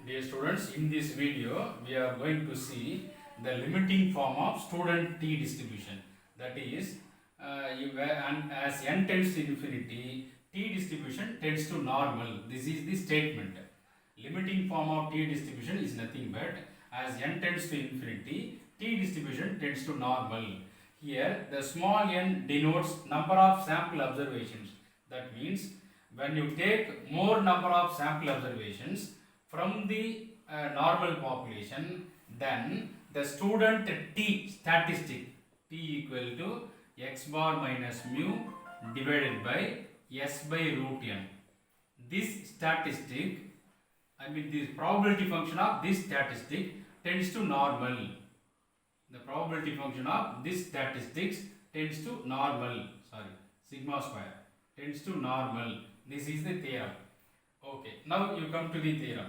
Dear students, in this video we are going to see the limiting form of student t distribution. That is, as n tends to infinity, t distribution tends to normal. This is the statement. Limiting form of t distribution is nothing but as n tends to infinity, t distribution tends to normal. Here, the small n denotes number of sample observations. That means when you take more number of sample observations from the normal population, then the student t statistic t equal to x bar minus mu divided by s by root n. This statistic, the probability function of this statistic tends to normal. The probability function of this statistics tends to normal, sigma square tends to normal. This is the theorem. Okay, now you come to the theorem.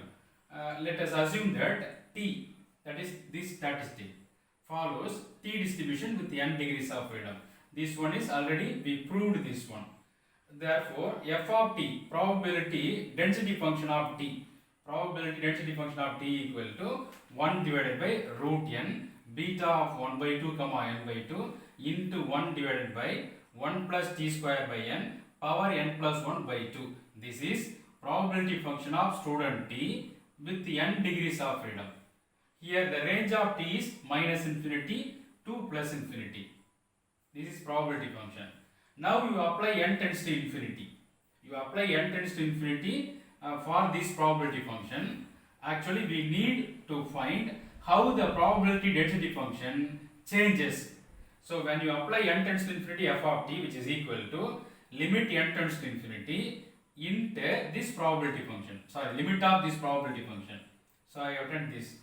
Let us assume that t, that is this statistic, follows t distribution with n degrees of freedom. This one is already, we proved this one. Therefore, f of t, probability density function of t, probability density function of t equal to 1 divided by root n beta of 1 by 2 comma n by 2 into 1 divided by 1 plus t square by n power n plus 1 by 2. This is probability function of student t with n degrees of freedom. Here the range of t is minus infinity to plus infinity. This is probability function. Now you apply n tends to infinity. You apply n tends to infinity for this probability function. Actually, we need to find how the probability density function changes. So when you apply n tends to infinity f of t, which is equal to limit n tends to infinity into this probability function. Limit of this probability function. So I obtained this.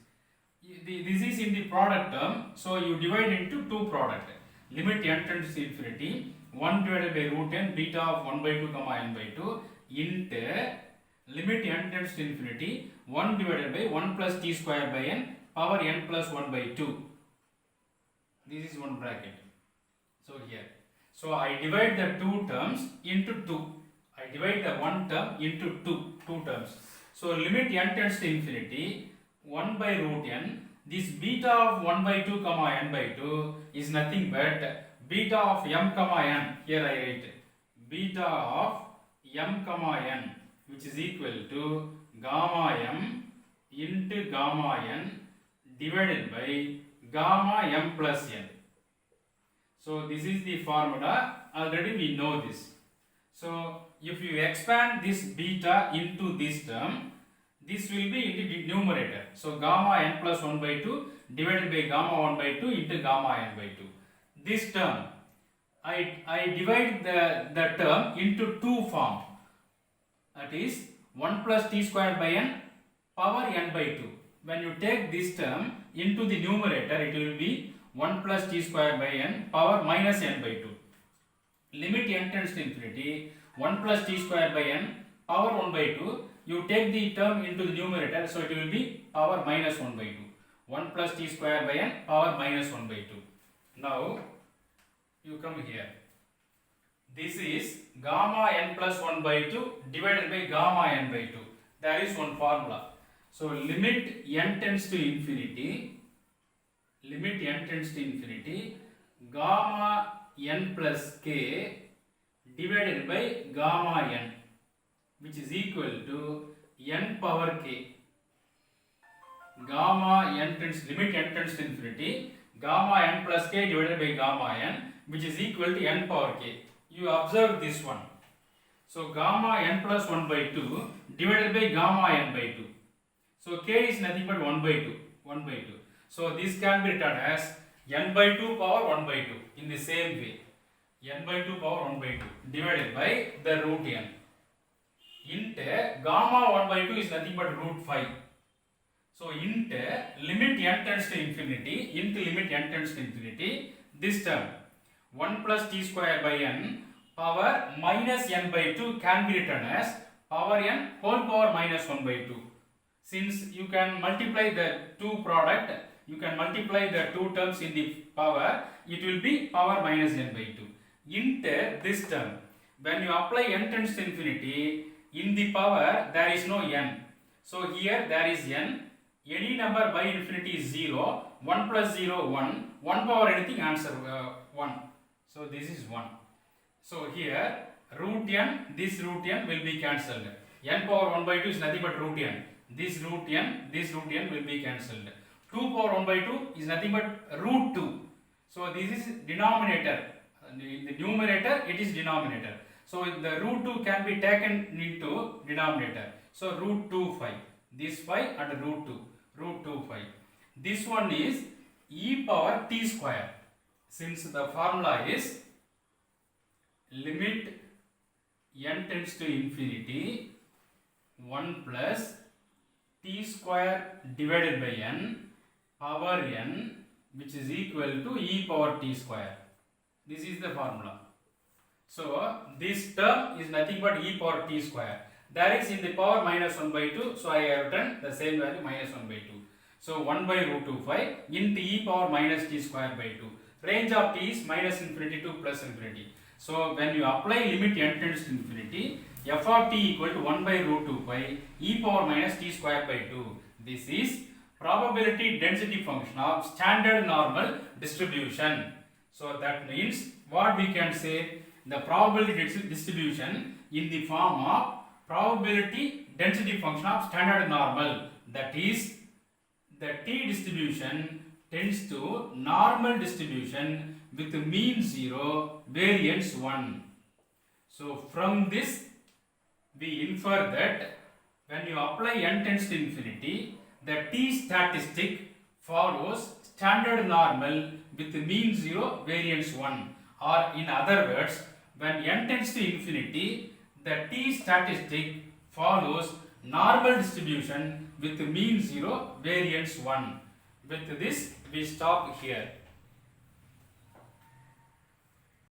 This is in the product term. So you divide into two product. Limit n tends to infinity 1 divided by root n beta of 1 by 2 comma n by 2 into limit n tends to infinity 1 divided by 1 plus t square by n power n plus 1 by 2. This is one bracket. So here. So I divide the two terms into 2. I divide the one term into two terms. So limit n tends to infinity 1 by root n. This beta of 1 by 2 comma n by 2 is nothing but beta of m comma n. Here I write beta of m comma n, which is equal to gamma m into gamma n divided by gamma m plus n. So this is the formula. Already we know this. So if you expand this beta into this term, this will be in the numerator. So gamma n plus 1 by 2 divided by gamma 1 by 2 into gamma n by 2. This term, I divide the term into two form. That is 1 plus t square by n power n by 2. When you take this term into the numerator, it will be 1 plus t square by n power minus n by 2. Limit n tends to infinity 1 plus t square by n power 1 by 2. You take the term into the numerator, so it will be power minus 1 by 2. 1 plus t square by n power minus 1 by 2. Now, you come here. This is gamma n plus 1 by 2 divided by gamma n by 2. There is one formula. So, limit n tends to infinity, gamma n plus k divided by gamma n, which is equal to n power k. Gamma n tends, limit n tends to infinity, gamma n plus k divided by gamma n, which is equal to n power k. You observe this one. So gamma n plus 1 by 2 divided by gamma n by 2. So k is nothing but 1 by 2. So this can be written as n by 2 power 1 by 2 in the same way. N by 2 power 1 by 2 divided by the root n into gamma 1 by 2 is nothing but root 5. So into limit n tends to infinity this term 1 plus t square by n power minus n by 2 can be written as power n whole power minus 1 by 2. Since you can multiply the two product, you can multiply the two terms in the power, it will be power minus n by 2. Into this term, when you apply n tends to infinity, in the power there is no n. So here there is n. Any number by infinity is 0. 1 plus 0, 1. 1 power anything, answer 1. So this is 1. So here root n, this root n will be cancelled. N power 1 by 2 is nothing but root n. This root n will be cancelled. 2 power 1 by 2 is nothing but root 2. So this is denominator. The numerator, it is denominator. So the root 2 can be taken into denominator. So root 2 5. This 5 and root 2. Root 2 5. This one is e power t square. Since the formula is limit n tends to infinity 1 plus t square divided by n power n, which is equal to e power t square. This is the formula. So this term is nothing but e power t square. There is in the power minus 1 by 2, so I have written the same value minus 1 by 2. So 1 by root 2 5 into e power minus t square by 2. Range of t is minus infinity to plus infinity. So when you apply limit n tends to infinity, f of t equal to 1 by root 2 pi e power minus t square by 2. This is probability density function of standard normal distribution. So that means what we can say, the probability distribution in the form of probability density function of standard normal, that is the t distribution tends to normal distribution with mean 0, variance 1. So from this we infer that when you apply n tends to infinity, the t statistic follows standard normal with mean 0, variance 1. Or in other words, when n tends to infinity, the t statistic follows normal distribution with mean 0, variance 1. With this we stop here.